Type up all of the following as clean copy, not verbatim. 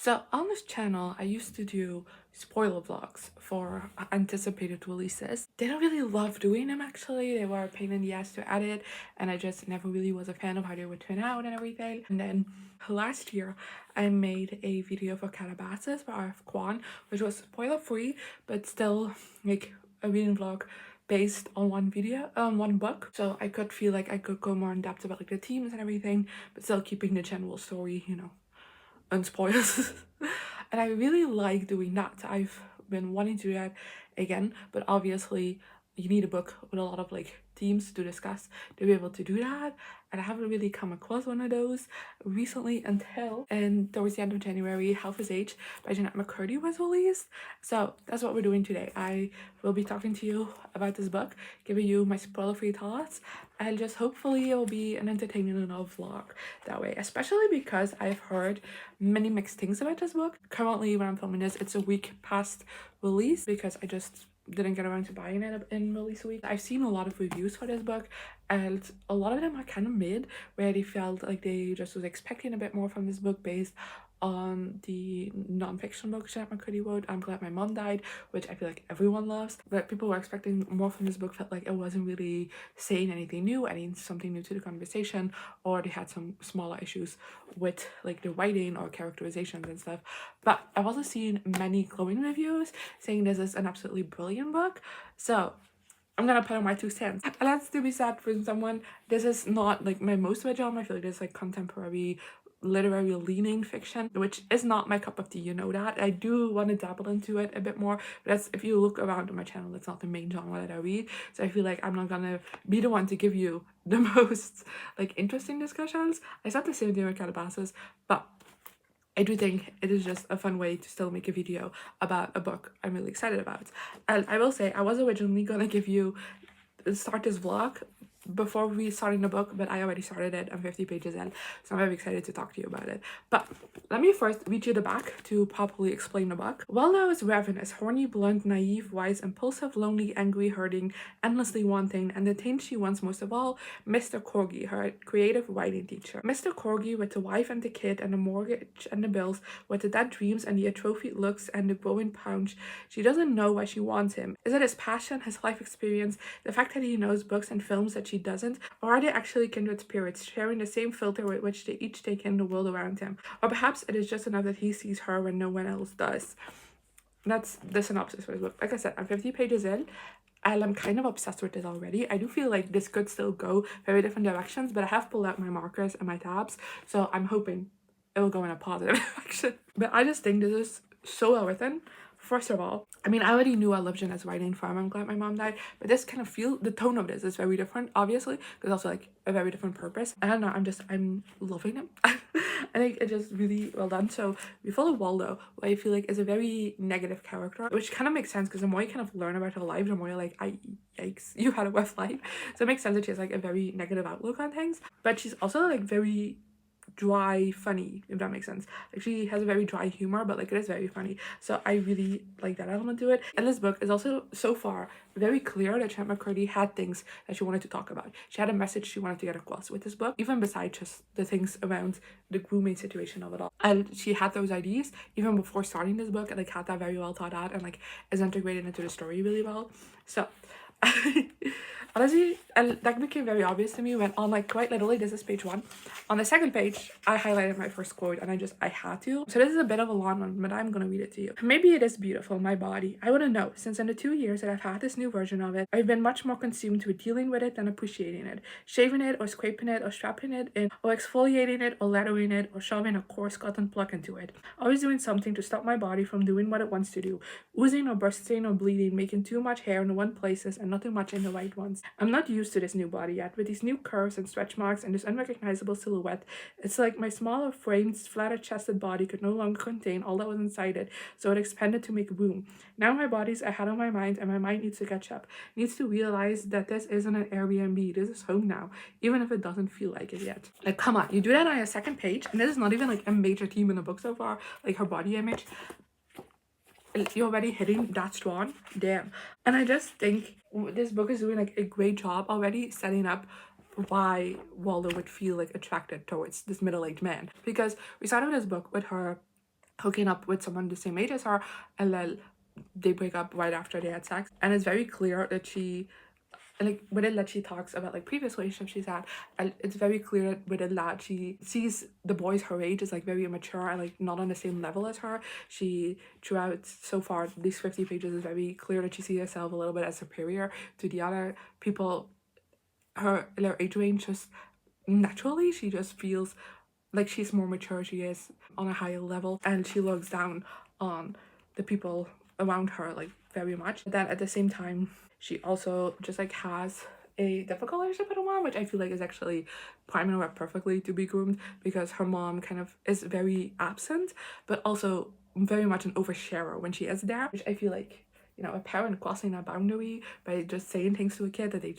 So on this channel, I used to do spoiler vlogs for anticipated releases. Didn't really love doing them actually. They were a pain in the ass to edit, and I just never really was a fan of how they would turn out and everything. And then last year, I made a video for Calabasas for RF Kwan, which was spoiler free, but still like a reading vlog based on one book. So I could feel like I could go more in depth about like the themes and everything, but still keeping the general story, unspoiled. And I really like doing that. I've been wanting to do that again, but obviously you need a book with a lot of like themes to discuss to be able to do that, and I haven't really come across one of those recently until and towards the end of January Health is Age by Jennette McCurdy was released. So that's what we're doing today. I will be talking to you about this book, giving you my spoiler-free thoughts, and just hopefully it will be an entertaining enough vlog that way, especially because I've heard many mixed things about this book. Currently when I'm filming this, it's a week past release because I just didn't get around to buying it in release week. I've seen a lot of reviews for this book, and a lot of them are kind of mid, where they felt like they just was expecting a bit more from this book based on the non-fiction book Jennette McCurdy wrote, I'm Glad My Mom Died, which I feel like everyone loves. But people were expecting more from this book, felt like it wasn't really saying anything new, adding something new to the conversation, or they had some smaller issues with like the writing or characterizations and stuff. But I've also seen many glowing reviews saying this is an absolutely brilliant book. So I'm gonna put on my 2 cents. And that's to be said for someone, this is not like my most of genre. I feel like this is like contemporary literary leaning fiction, which is not my cup of tea, you know that. I do want to dabble into it a bit more, but that's, if you look around on my channel, it's not the main genre that I read. So I feel like I'm not gonna be the one to give you the most like interesting discussions. I said the same thing with Calabasas, but I do think it is just a fun way to still make a video about a book I'm really excited about. And I will say, I was originally gonna start this vlog before we starting the book, but I already started it. I'm 50 pages in, so I'm very excited to talk to you about it. But let me first read you the back to properly explain the book. Waldo is ravenous, horny, blunt, naive, wise, impulsive, lonely, angry, hurting, endlessly wanting, and the thing she wants most of all, Mr. Corgi, her creative writing teacher. Mr. Corgi, with the wife and the kid and the mortgage and the bills, with the dead dreams and the atrophied looks and the growing pouch, she doesn't know why she wants him. Is it his passion, his life experience, the fact that he knows books and films that she doesn't, or are they actually kindred spirits, sharing the same filter with which they each take in the world around him? Or perhaps it is just enough that he sees her when no one else does. That's the synopsis for this book. Like I said, I'm 50 pages in, and I'm kind of obsessed with this already. I do feel like this could still go very different directions, but I have pulled out my markers and my tabs, so I'm hoping it will go in a positive direction. But I just think this is so well written. First of all, I mean, I already knew I loved Jennette's writing from I'm Glad My Mom Died, but this kind of the tone of this is very different, obviously. There's also like a very different purpose. I don't know, I'm loving it. I think it's just really well done. So we follow Waldo, who I feel like is a very negative character, which kind of makes sense because the more you kind of learn about her life, the more you're like, yikes, you had a rough life. So it makes sense that she has like a very negative outlook on things, but she's also like very dry funny, if that makes sense. Like she has a very dry humor, but like it is very funny, so I really like that element to it. And this book is also so far very clear that Jennette McCurdy had things that she wanted to talk about. She had a message she wanted to get across with this book, even besides just the things around the grooming situation of it all. And she had those ideas even before starting this book, and like had that very well thought out and like is integrated into the story really well. So honestly, and that became very obvious to me when on like quite literally, this is page 1. On the second page, I highlighted my first quote and I had to. So this is a bit of a long one, but I'm gonna read it to you. Maybe it is beautiful, my body. I wouldn't know, since in the 2 years that I've had this new version of it, I've been much more consumed with dealing with it than appreciating it. Shaving it or scraping it or strapping it in or exfoliating it or lettering it or shoving a coarse cotton plug into it. Always doing something to stop my body from doing what it wants to do. Oozing or bursting or bleeding, making too much hair in the one places and nothing much in the right ones. I'm not used to this new body yet, with these new curves and stretch marks and this unrecognizable silhouette. It's like my smaller framed, flatter chested body could no longer contain all that was inside it, so it expanded to make room. Now my body's ahead of my mind, and my mind needs to catch up. Needs to realize that this isn't an Airbnb, this is home now, even if it doesn't feel like it yet. Like, come on, you do that on your second page, and this is not even like a major theme in the book so far, like her body image. You're already hitting that strong, damn. And I just think this book is doing like a great job already setting up why Waldo would feel like attracted towards this middle-aged man, because we started this book with her hooking up with someone the same age as her, and then they break up right after they had sex. And it's very clear that she, like within that, she talks about like previous relationships she's had, and it's very clear that within that she sees the boys her age as like very immature and like not on the same level as her. She, throughout so far these 50 pages, is very clear that she sees herself a little bit as superior to the other people her in her age range. Just naturally she just feels like she's more mature, she is on a higher level, and she looks down on the people around her like very much. But then at the same time, she also just like has a difficult relationship with her mom, which I feel like is actually priming her up perfectly to be groomed, because her mom kind of is very absent, but also very much an oversharer when she is there, which I feel like, you know, a parent crossing a boundary by just saying things to a kid that they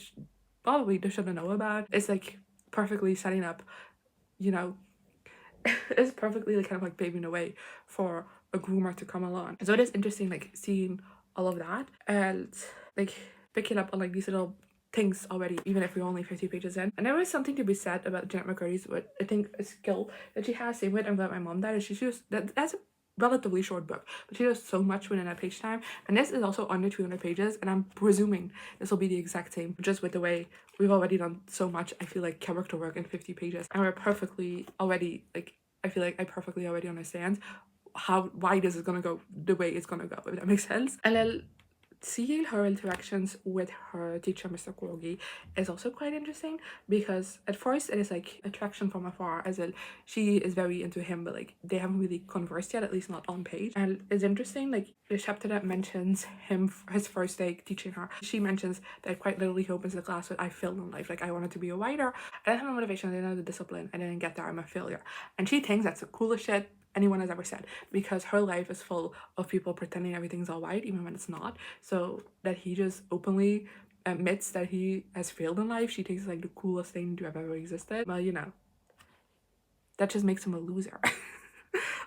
probably they shouldn't know about is like perfectly setting up, you know, is perfectly like kind of like paving the way for a groomer to come along. So it is interesting like seeing all of that and like picking up on like these little things already, even if we're only 50 pages in. And there is something to be said about Jennette McCurdy's, what I think a skill that she has, same with I'm glad my mom died, is she just that's a relatively short book, but she does so much within a page time. And this is also under 200 pages, and I'm presuming this will be the exact same, just with the way we've already done so much, I feel like, character work in 50 pages, and we're perfectly already like, I feel like I perfectly already understand why this is gonna go the way it's gonna go, if that makes sense. And then seeing her interactions with her teacher, Mr. Corgi, is also quite interesting, because at first it is like attraction from afar, as in she is very into him, but like they haven't really conversed yet, at least not on page. And it's interesting, like the chapter that mentions him, his first day teaching her, she mentions that quite literally he opens the class with, I failed in life, like I wanted to be a writer, I didn't have the motivation, I didn't have the discipline, I didn't get there, I'm a failure. And she thinks that's the coolest shit anyone has ever said, because her life is full of people pretending everything's all right even when it's not. So that he just openly admits that he has failed in life, she thinks is like the coolest thing to have ever existed. Well, you know, that just makes him a loser.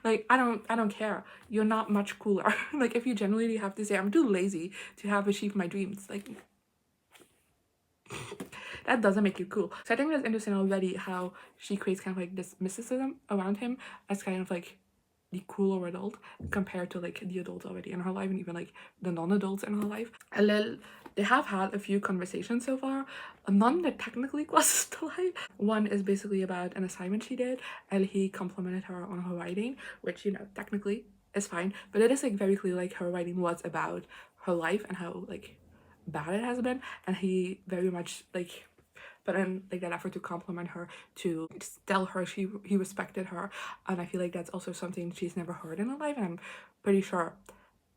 Like I don't care, you're not much cooler. Like if you genuinely have to say I'm too lazy to have achieved my dreams, like that doesn't make you cool. So I think that's interesting already how she creates kind of like this mysticism around him as kind of like the cooler adult compared to like the adults already in her life, and even like the non-adults in her life. And then they have had a few conversations so far, none that technically crosses the line. One is basically about an assignment she did, and he complimented her on her writing, which, you know, technically is fine, but it is like very clear like her writing was about her life and how like bad it has been, and he very much like put in like that effort to compliment her, to just tell her he respected her. And I feel like that's also something she's never heard in her life, and I'm pretty sure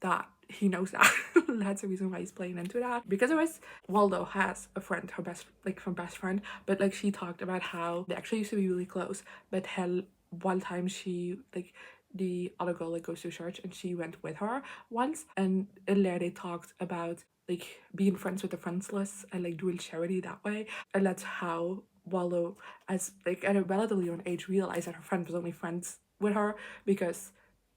that he knows that. That's the reason why he's playing into that, because it was, Waldo has a friend, her best friend, but like she talked about how they actually used to be really close, but hell, one time she like, the other girl like goes to church and she went with her once, and in there they talked about like being friends with the friendless and like doing charity that way. And that's how Waldo, as like at a relatively young age, realized that her friend was only friends with her because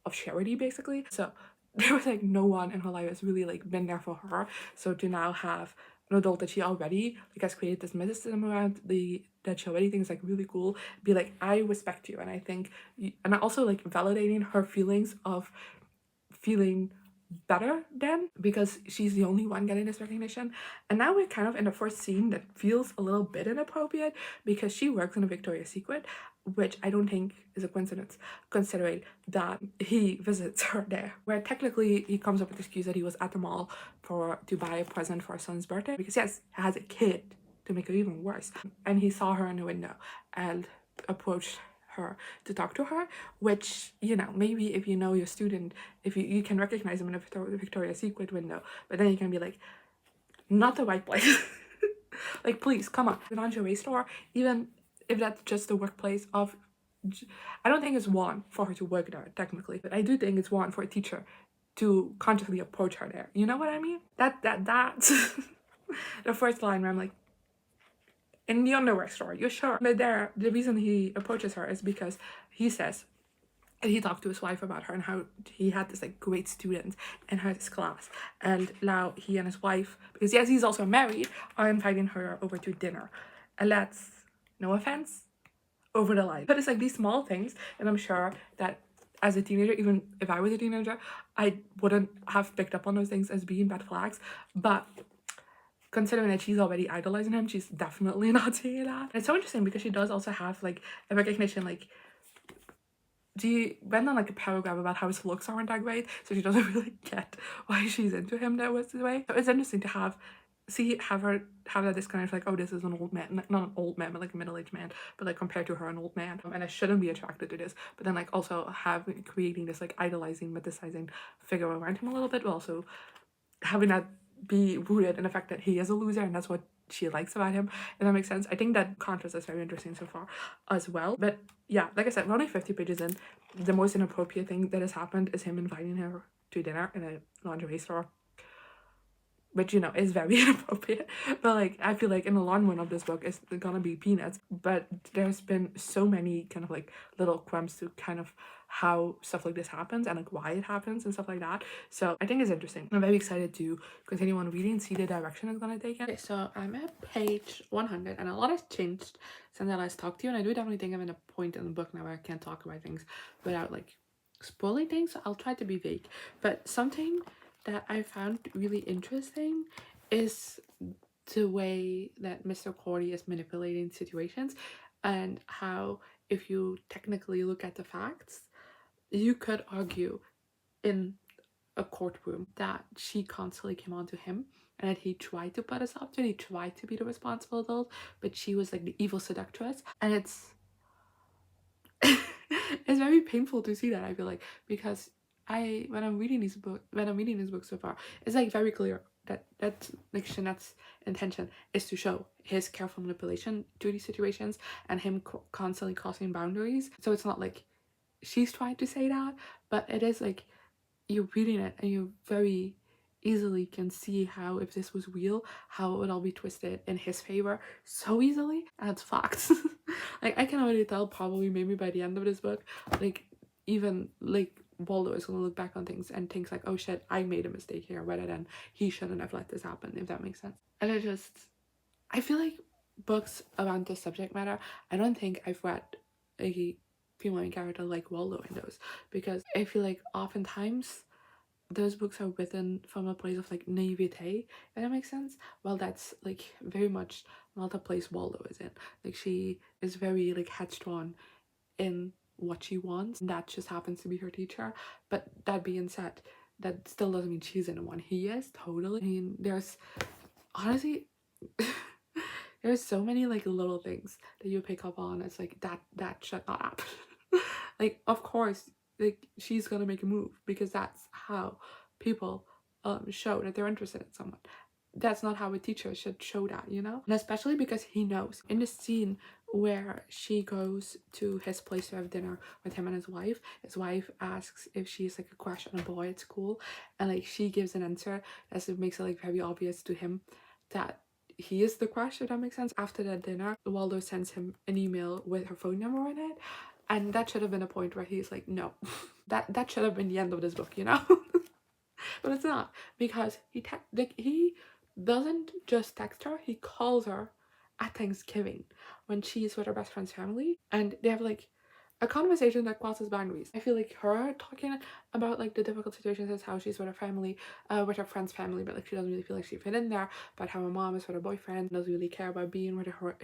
of charity, basically. So there was like no one in her life that's really like been there for her. So to now have an adult that she already like has created this mysticism around, the that she already thinks like really cool, be like, I respect you, and I think you, and also like validating her feelings of feeling better then, because she's the only one getting this recognition. And now we're kind of in the first scene that feels a little bit inappropriate, because she works in a Victoria's Secret, which I don't think is a coincidence, considering that he visits her there, where technically he comes up with the excuse that he was at the mall to buy a present for her son's birthday, because yes, he has a kid, to make it even worse. And he saw her in the window and approached her to talk to her, which, you know, maybe if you know your student, if you can recognize him in a Victoria's Secret window, but then you can be like, not the right place. Like, please, come on. The lingerie store, even if that's just the workplace of, I don't think it's one for her to work there technically, but I do think it's one for a teacher to consciously approach her there. You know what I mean? That's the first line where I'm like, in the underwear store, you're sure? But there, the reason he approaches her is because he says, and he talked to his wife about her and how he had this like great student in his class, and now he and his wife, because yes, he's also married, are inviting her over to dinner, and that's, no offense, over the line. But it's like these small things, and I'm sure that as a teenager, even if I was a teenager, I wouldn't have picked up on those things as being red flags. But considering that she's already idolizing him, she's definitely not saying that. And it's so interesting because she does also have like a recognition, like she went on like a paragraph about how his looks aren't that great, so she doesn't really get why she's into him that was the way. So it's interesting to have her have that disconnect, like, oh, this is an old man, not an old man, but like a middle-aged man, but like compared to her, an old man, and I shouldn't be attracted to this. But then like also creating this like idolizing, mythicizing figure around him a little bit, but also having that be rooted in the fact that he is a loser and that's what she likes about him, if that makes sense. I think that contrast is very interesting so far as well. But yeah, like I said, we're only 50 pages in. The most inappropriate thing that has happened is him inviting her to dinner in a lingerie store, which, you know, is very inappropriate. But like, I feel like in the long run of this book, it's gonna be peanuts. But there's been so many kind of like little crumbs to kind of how stuff like this happens and like why it happens and stuff like that. So I think it's interesting. I'm very excited to continue on reading, see the direction it's gonna take it. Okay, so I'm at page 100 and a lot has changed since I last talked to you, and I do definitely think I'm in a point in the book now where I can't talk about things without like spoiling things. So I'll try to be vague. But something that I found really interesting is the way that mccurdy is manipulating situations, and how, if you technically look at the facts, you could argue in a courtroom that she constantly came on to him and that he tried to put us up to it, he tried to be the responsible adult, but she was like the evil seductress. And it's it's very painful to see that, I feel like, because when I'm reading this book so far, it's like very clear that like Jennette's intention is to show his careful manipulation to these situations and him constantly crossing boundaries. So it's not like she's trying to say that, but it is like you're reading it and you very easily can see how, if this was real, how it would all be twisted in his favor so easily. And it's facts. Like, I can already tell, probably maybe by the end of this book, like, even like Waldo is gonna look back on things and thinks like, oh shit, I made a mistake here, rather than he shouldn't have let this happen, if that makes sense. And I feel like books around this subject matter, I don't think I've read a female main character like Waldo in those, because I feel like oftentimes those books are written from a place of like naivete, if that makes sense. Well, that's like very much not the place Waldo is in. Like, she is very like headstrong in what she wants, and that just happens to be her teacher. But that being said, that still doesn't mean she's in the one. He is, totally. I mean, there's honestly there's so many like little things that you pick up on. It's like that should not happen. Like, of course, like, she's gonna make a move because that's how people show that they're interested in someone. That's not how a teacher should show that, you know? And especially because he knows. In the scene where she goes to his place to have dinner with him and his wife asks if she's like a crush on a boy at school, and like she gives an answer as it makes it like very obvious to him that he is the crush, if that makes sense. After that dinner, Waldo sends him an email with her phone number in it, and that should have been a point where he's like, no. that should have been the end of this book, you know? But it's not, because he doesn't just text her, he calls her at Thanksgiving when she's with her best friend's family, and they have like a conversation that crosses boundaries. I feel like her talking about like the difficult situations is how she's with her family, with her friend's family, but like she doesn't really feel like she fit in there. But how her mom is with her boyfriend, doesn't really care about being with her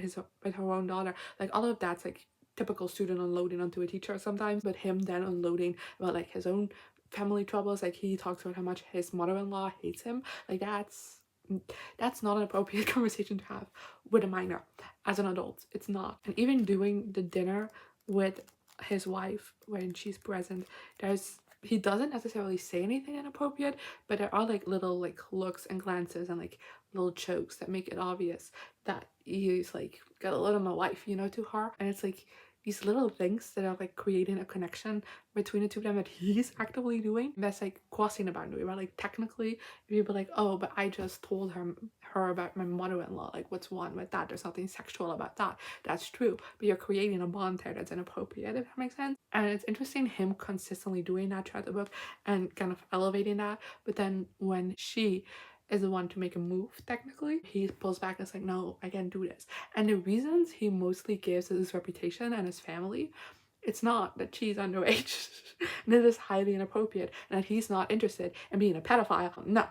own daughter. Like, all of that's like typical student unloading onto a teacher sometimes. But him then unloading about like his own family troubles. Like, he talks about how much his mother-in-law hates him. Like, that's not an appropriate conversation to have with a minor as an adult. It's not. And even doing the dinner with his wife when she's present, he doesn't necessarily say anything inappropriate, but there are like little like looks and glances and like little jokes that make it obvious that he's like got a little my wife, you know, to her. And it's like these little things that are like creating a connection between the two of them that he's actively doing, that's like crossing a boundary, right? Like, technically people like, oh, but I just told her about my mother-in-law, like, what's wrong with that? There's nothing sexual about that. That's true, but you're creating a bond there that's inappropriate, if that makes sense. And it's interesting him consistently doing that throughout the book and kind of elevating that. But then when she is the one to make a move, technically, he pulls back and is like, no, I can't do this. And the reasons he mostly gives is his reputation and his family. it's not that she's underage and it is highly inappropriate and that he's not interested in being a pedophile. No,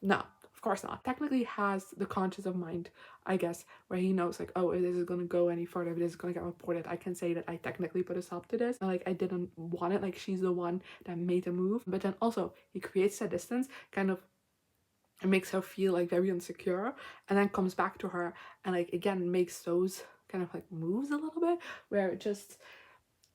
no, of course not. Technically has the conscious of mind, I guess, where he knows like, oh, if this is gonna go any further, if this is gonna get reported, I can say that I technically put a stop to this. And, like, I didn't want it, like she's the one that made the move. But then also he creates that distance, kind of it makes her feel like very insecure, and then comes back to her and like again makes those kind of like moves a little bit where it just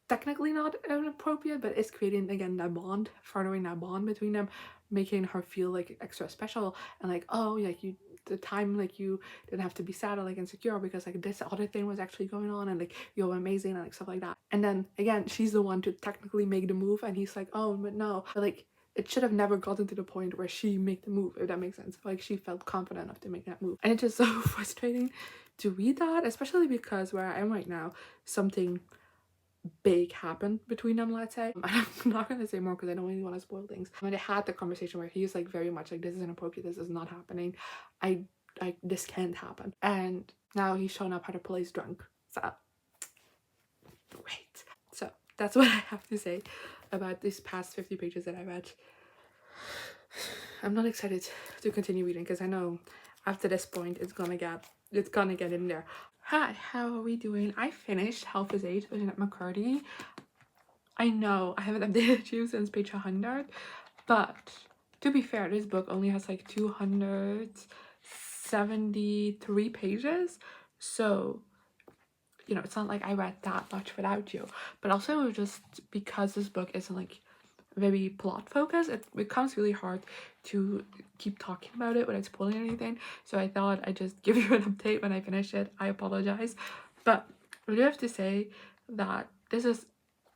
technically not inappropriate, but it's creating again that bond, furthering that bond between them, making her feel like extra special and like, oh, like you the time like you didn't have to be sad or like insecure because like this other thing was actually going on and like you're amazing and like stuff like that. And then again she's the one to technically make the move and he's like, oh but no, but like it should have never gotten to the point where she made the move, if that makes sense. Like she felt confident enough to make that move, and it's just so frustrating to read that, especially because where I am right now, something big happened between them, let's say. I'm not gonna say more because I don't really want to spoil things. When they had the conversation where he's like very much like, this is inappropriate, this is not happening, I this can't happen, and now he's shown up at a place drunk. So great. So that's what I have to say about these past 50 pages that I read. I'm not excited to continue reading because I know after this point it's gonna get in there. Hi, how are we doing? I finished Health is 8 by Jennette McCurdy. I know I haven't updated you since page 100, but to be fair, this book only has like 273 pages, so you know, it's not like I read that much without you. But also just because this book isn't like very plot focused, it becomes really hard to keep talking about it without spoiling anything. So I thought I'd just give you an update when I finish it. I apologize, but I do have to say that this is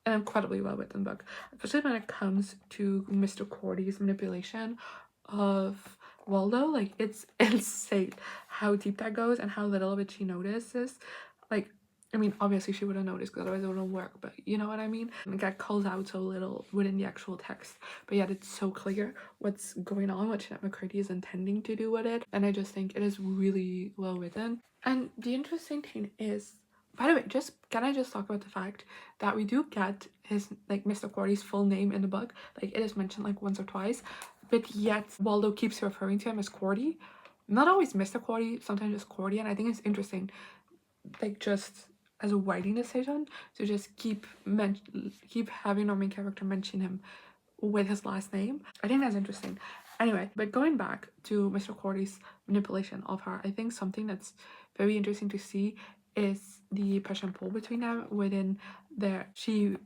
an incredibly well written book, especially when it comes to Mr. Cordy's manipulation of Waldo. Like, it's insane how deep that goes and how little of it she notices. Like, I mean, obviously she would have noticed because otherwise it wouldn't work, but you know what I mean? Like, that calls out so little within the actual text, but yet it's so clear what's going on, what Jennette McCurdy is intending to do with it, and I just think it is really well written. And the interesting thing is, by the way, can I just talk about the fact that we do get his, like, Mr. Cordy's full name in the book. Like, it is mentioned like once or twice, but yet Waldo keeps referring to him as Cordy. Not always Mr. Cordy, sometimes just Cordy, and I think it's interesting, like, just as a writing decision to just keep having our main character mention him with his last name. I think that's interesting. Anyway, but going back to Mr. Cordy's manipulation of her, I think something that's very interesting to see is the push and pull between them within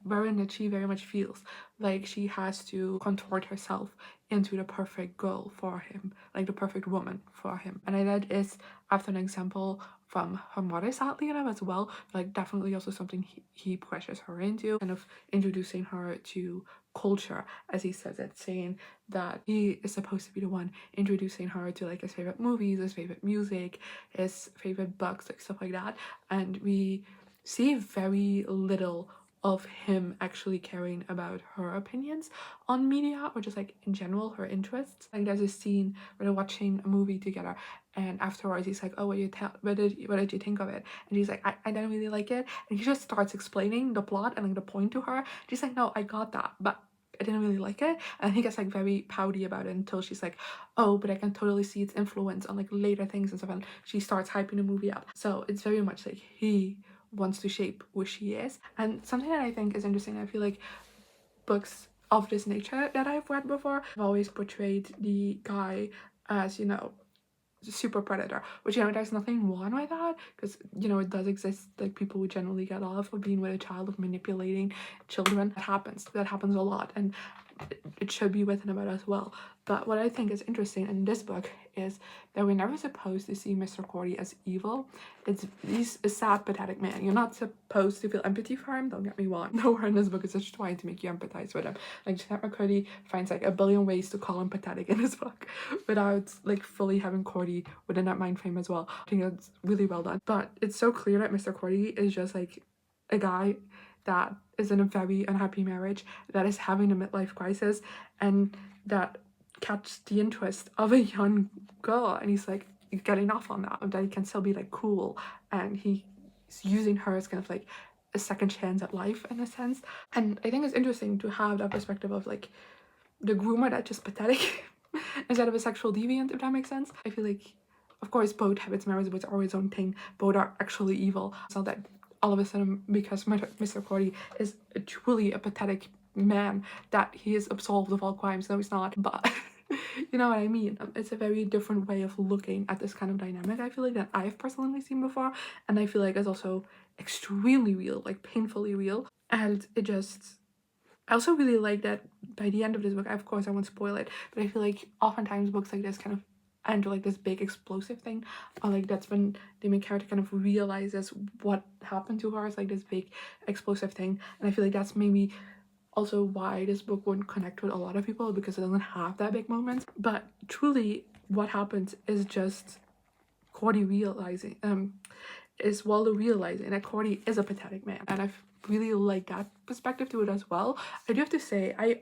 wherein that she very much feels like she has to contort herself into the perfect girl for him, like the perfect woman for him. And that is after an example from her mother, sadly enough, as well, like definitely also something he pressures her into, kind of introducing her to culture, as he says it, saying that he is supposed to be the one introducing her to like his favorite movies, his favorite music, his favorite books, like stuff like that. And we see very little of him actually caring about her opinions on media or just like in general her interests. Like, there's a scene where they're watching a movie together and afterwards he's like, oh, what did you think of it? And she's like, I didn't really like it. And he just starts explaining the plot and like the point to her. She's like, no, I got that, but I didn't really like it. And he gets like very pouty about it until she's like, oh, but I can totally see its influence on like later things and stuff, and she starts hyping the movie up. So it's very much like he wants to shape who she is. And something that I think is interesting, I feel like books of this nature that I've read before have always portrayed the guy as, you know, super predator, which, you know, there's nothing wrong with that, because, you know, it does exist, like people who generally get off of being with a child, of manipulating children. That happens a lot, and it should be written about as well. But what I think is interesting in this book is that we're never supposed to see Mr. Cordy as evil. He's a sad, pathetic man. You're not supposed to feel empathy for him, don't get me wrong. Nowhere in this book is just trying to make you empathize with him. Like, Jennette McCurdy finds like a billion ways to call him pathetic in this book without like fully having Cordy within that mind frame as well. I think that's really well done. But it's so clear that Mr. Cordy is just like a guy that is in a very unhappy marriage, that is having a midlife crisis, and that catches the interest of a young girl, and he's like getting off on that he can still be like cool, and he's using her as kind of like a second chance at life in a sense. And I think it's interesting to have that perspective of like the groomer that's just pathetic instead of a sexual deviant, if that makes sense. I feel like, of course, both have its merits, but it's always own thing. Both are actually evil. It's not that all of a sudden, because Mr. Cordy is truly a pathetic man, that he is absolved of all crimes. No, he's not. But you know what I mean. It's a very different way of looking at this kind of dynamic, I feel like, that I've personally seen before, and I feel like it's also extremely real, like painfully real. And it just, I also really like that by the end of this book, of course I won't spoil it, but I feel like oftentimes books like this kind of end with like this big explosive thing, or like that's when the main character kind of realizes what happened to her. It's like this big explosive thing, and I feel like that's maybe also why this book wouldn't connect with a lot of people, because it doesn't have that big moment. But truly what happens is just Cordy realizing is Waldo realizing that Cordy is a pathetic man, and I've really like that perspective to it as well. I do have to say, I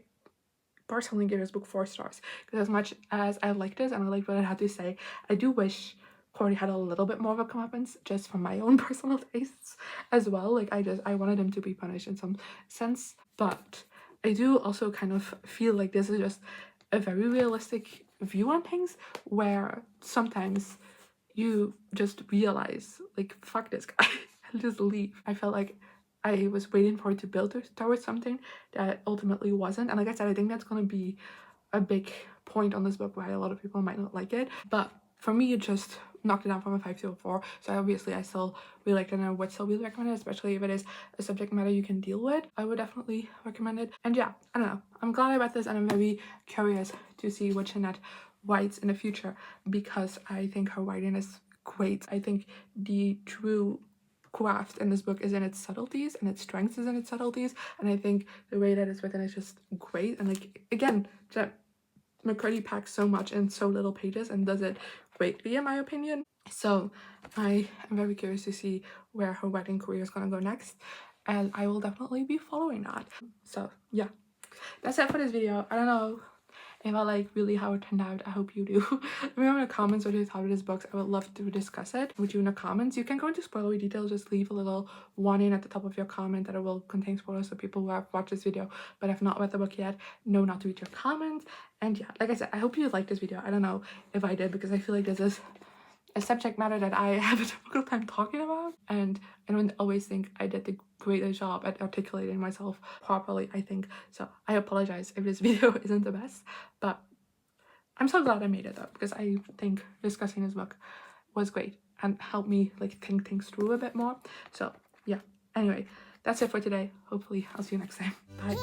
personally give this book 4 stars, because as much as I liked this and I liked what it had to say, I do wish Cordy had a little bit more of a comeuppance, just from my own personal tastes as well. Like I wanted him to be punished in some sense, but I do also kind of feel like this is just a very realistic view on things, where sometimes you just realize, like, fuck this guy and just leave. I felt like I was waiting for it to build towards something that ultimately wasn't. And like I said, I think that's going to be a big point on this book, why a lot of people might not like it. But for me, it just knocked it down from a 5 to a 4. So obviously I still really liked it, and I would still really recommend it, especially if it is a subject matter you can deal with. I would definitely recommend it. And yeah, I don't know. I'm glad I read this, and I'm very curious to see what Jennette writes in the future, because I think her writing is great. I think the true craft in this book is in its subtleties, and its strengths is in its subtleties, and I think the way that it's written is just great. And like, again, mccurdy packs so much in so little pages and does it greatly, in my opinion. So I am very curious to see where her writing career is going to go next, and I will definitely be following that. So yeah, that's it for this video. I don't know if I like really how it turned out. I hope you do. Let me know in the comments what you thought of this book. I would love to discuss it with you in the comments. You can go into spoilery details. Just leave a little warning at the top of your comment that it will contain spoilers, so people who have watched this video but have not read the book yet know not to read your comments. And yeah, like I said, I hope you liked this video. I don't know if I did, because I feel like this is a subject matter that I have a difficult time talking about, and I don't always think I did the greatest job at articulating myself properly, I think. So I apologize if this video isn't the best, but I'm so glad I made it though, because I think discussing this book was great and helped me like think things through a bit more. So yeah, anyway, that's it for today. Hopefully I'll see you next time. Bye.